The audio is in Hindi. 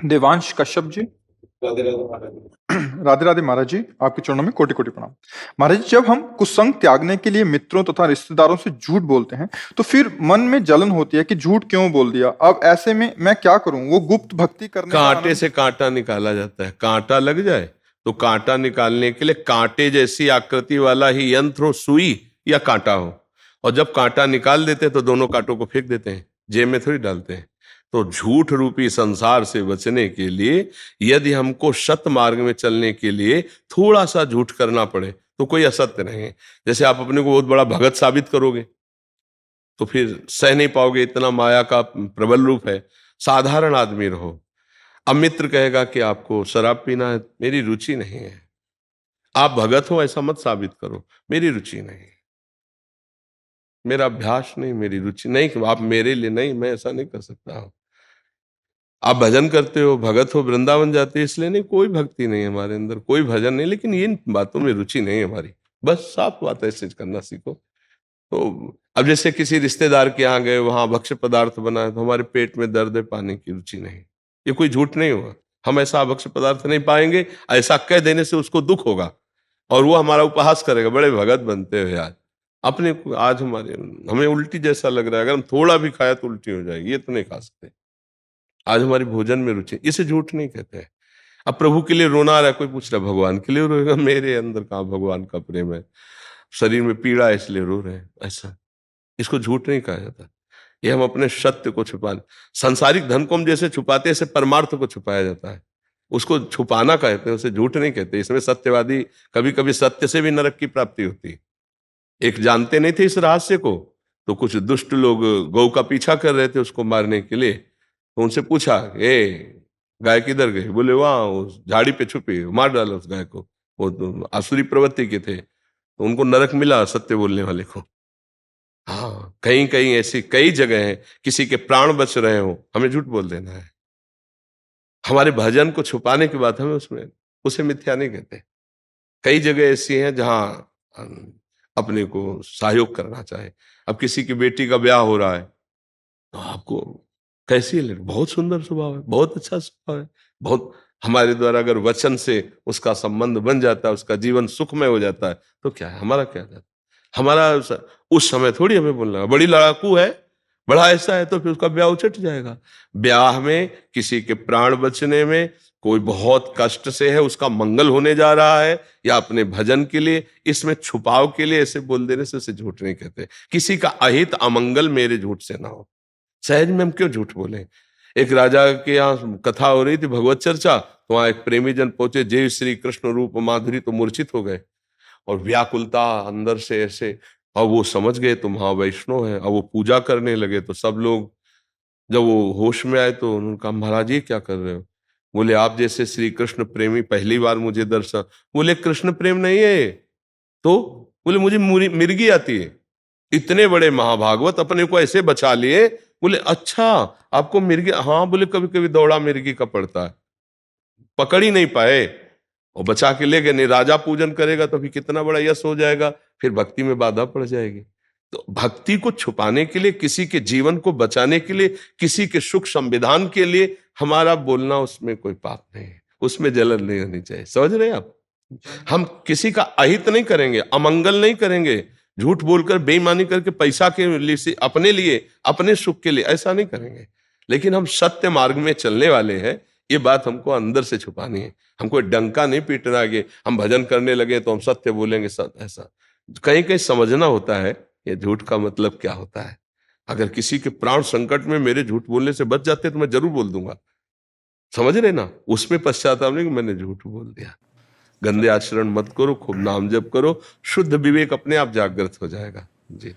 देवांश कश्यप जी। राधे राधे महाराज जी। राधे राधे महाराज जी, आपके चरणों में कोटि कोटि प्रणाम। महाराज जी, जब हम कुसंग त्यागने के लिए मित्रों तथा रिश्तेदारों से झूठ बोलते हैं तो फिर मन में जलन होती है कि झूठ क्यों बोल दिया। अब ऐसे में मैं क्या करूं? वो गुप्त भक्ति करने का कांटे से कांटा निकाला जाता है। कांटा लग जाए तो कांटा निकालने के लिए कांटे जैसी आकृति वाला ही यंत्र हो, सुई या कांटा हो, और जब कांटा निकाल देते हैं तो दोनों कांटों को फेंक देते हैं, जेब में थोड़ी डालते हैं। तो झूठ रूपी संसार से बचने के लिए यदि हमको सत्य मार्ग में चलने के लिए थोड़ा सा झूठ करना पड़े तो कोई असत्य नहीं है। जैसे आप अपने को बहुत बड़ा भगत साबित करोगे तो फिर सह नहीं पाओगे, इतना माया का प्रबल रूप है। साधारण आदमी रहो। अब मित्र कहेगा कि आपको शराब पीना है, मेरी रुचि नहीं है। आप भगत हो ऐसा मत साबित करो, मेरी रुचि नहीं, मेरा अभ्यास नहीं, मेरी रुचि नहीं, आप मेरे लिए नहीं, मैं ऐसा नहीं कर सकता हूं। आप भजन करते हो, भगत हो, वृंदावन जाते हो, इसलिए नहीं, कोई भक्ति नहीं है हमारे अंदर, कोई भजन नहीं, लेकिन इन बातों में रुचि नहीं है हमारी। बस साफ बात ऐसे करना सीखो। तो अब जैसे किसी रिश्तेदार के यहाँ गए, वहां भक्ष्य पदार्थ बनाए तो हमारे पेट में दर्द है, पाने की रुचि नहीं, ये कोई झूठ नहीं हुआ। हम ऐसा भक्ष्य पदार्थ नहीं पाएंगे, ऐसा कह देने से उसको दुख होगा और वो हमारा उपहास करेगा, बड़े भगत बनते हो यार। अपने को आज हमें उल्टी जैसा लग रहा है, अगर हम थोड़ा भी खाया तो उल्टी हो जाएगी, ये तो नहीं खा सकते। आज हमारी भोजन में रुचि, इसे झूठ नहीं कहते हैं। अब प्रभु के लिए रोना आ रहा है, कोई पूछ रहा है भगवान के लिए रोएगा? मेरे अंदर कहाँ भगवान का प्रेम है, शरीर में पीड़ा है इसलिए रो रहे हैं, ऐसा इसको झूठ नहीं कहा जाता। ये हम अपने सत्य को छुपा, सांसारिक धन को हम जैसे छुपाते हैं, ऐसे परमार्थ को छुपाया जाता है, उसको छुपाना कहते हैं, उसे झूठ नहीं कहते। इसमें सत्यवादी, कभी कभी सत्य से भी नरक की प्राप्ति होती है। एक जानते नहीं थे इस रहस्य को, तो कुछ दुष्ट लोग गौ का पीछा कर रहे थे उसको मारने के लिए, तो उनसे पूछा, ए गाय किधर गई? बोले वहां उस झाड़ी पे छुपी, मार डाला उस गाय को। वो तो आसुरी प्रवृत्ति के थे, तो उनको नरक मिला सत्य बोलने वाले को। हाँ, कहीं कहीं ऐसी कई जगह है, किसी के प्राण बच रहे हो, हमें झूठ बोल देना है। हमारे भजन को छुपाने की बात, हमें उसमें उसे मिथ्या नहीं कहते। कई जगह ऐसी हैं जहां अपने को सहयोग करना चाहे। अब किसी की बेटी का ब्याह हो रहा है तो आपको कैसी है, बहुत सुंदर स्वभाव है, बहुत अच्छा स्वभाव है, बहुत, हमारे द्वारा अगर वचन से उसका संबंध बन जाता है, उसका जीवन सुखमय हो जाता है, तो क्या है, हमारा क्या जाता है? हमारा उस समय थोड़ी हमें बोलना बड़ी लड़ाकू है, बड़ा ऐसा है, तो फिर उसका ब्याह उचट जाएगा। ब्याह में किसी के प्राण बचने में, कोई बहुत कष्ट से है, उसका मंगल होने जा रहा है, या अपने भजन के लिए, इसमें छुपाव के लिए ऐसे बोल देने से उसे झूठ नहीं कहते। किसी का अहित अमंगल मेरे झूठ से ना हो। सहज में हम क्यों झूठ बोले? एक राजा के यहाँ कथा हो रही थी, भगवत चर्चा, तो वहां एक प्रेमी जन पहुंचे, जय श्री कृष्ण रूप माधुरी, तो मूर्छित हो गए और व्याकुलता अंदर से ऐसे। अब वो समझ गए तो महावैष्णव है, अब वो पूजा करने लगे, तो सब लोग जब वो होश में आए तो उन्होंने कहा, महाराज ये क्या कर रहे हो? बोले आप जैसे श्री कृष्ण प्रेमी पहली बार मुझे दर्शन। बोले कृष्ण प्रेम नहीं है तो? बोले मुझे मिर्गी आती है। इतने बड़े महाभागवत अपने को ऐसे बचा लिए। बोले अच्छा आपको मिर्गी? हाँ। बोले कभी कभी दौड़ा मिर्गी का पड़ता है, पकड़ ही नहीं पाए और बचा के ले गए। नहीं, राजा पूजन करेगा तो फिर कितना बड़ा यश हो जाएगा, फिर भक्ति में बाधा पड़ जाएगी। तो भक्ति को छुपाने के लिए, किसी के जीवन को बचाने के लिए, किसी के सुख संविधान के लिए हमारा बोलना, उसमें कोई पाप नहीं है, उसमें जलन नहीं होनी चाहिए। समझ रहे हैं आप? हम किसी का अहित नहीं करेंगे, अमंगल नहीं करेंगे, झूठ बोलकर बेईमानी करके पैसा के लिए, अपने लिए, अपने सुख के लिए, ऐसा नहीं करेंगे। लेकिन हम सत्य मार्ग में चलने वाले हैं, ये बात हमको अंदर से छुपानी है। हमको डंका नहीं पीटना है हम भजन करने लगे तो हम सत्य बोलेंगे, ऐसा कहीं कहीं समझना होता है ये झूठ का मतलब क्या होता है। अगर किसी के प्राण संकट में मेरे झूठ बोलने से बच जाते तो मैं जरूर बोल दूंगा, समझ रहे ना? उसमें पश्चाताप नहीं कि मैंने झूठ बोल दिया। गंदे आचरण मत करो, खूब नाम जप करो, शुद्ध विवेक अपने आप जागृत हो जाएगा। जी।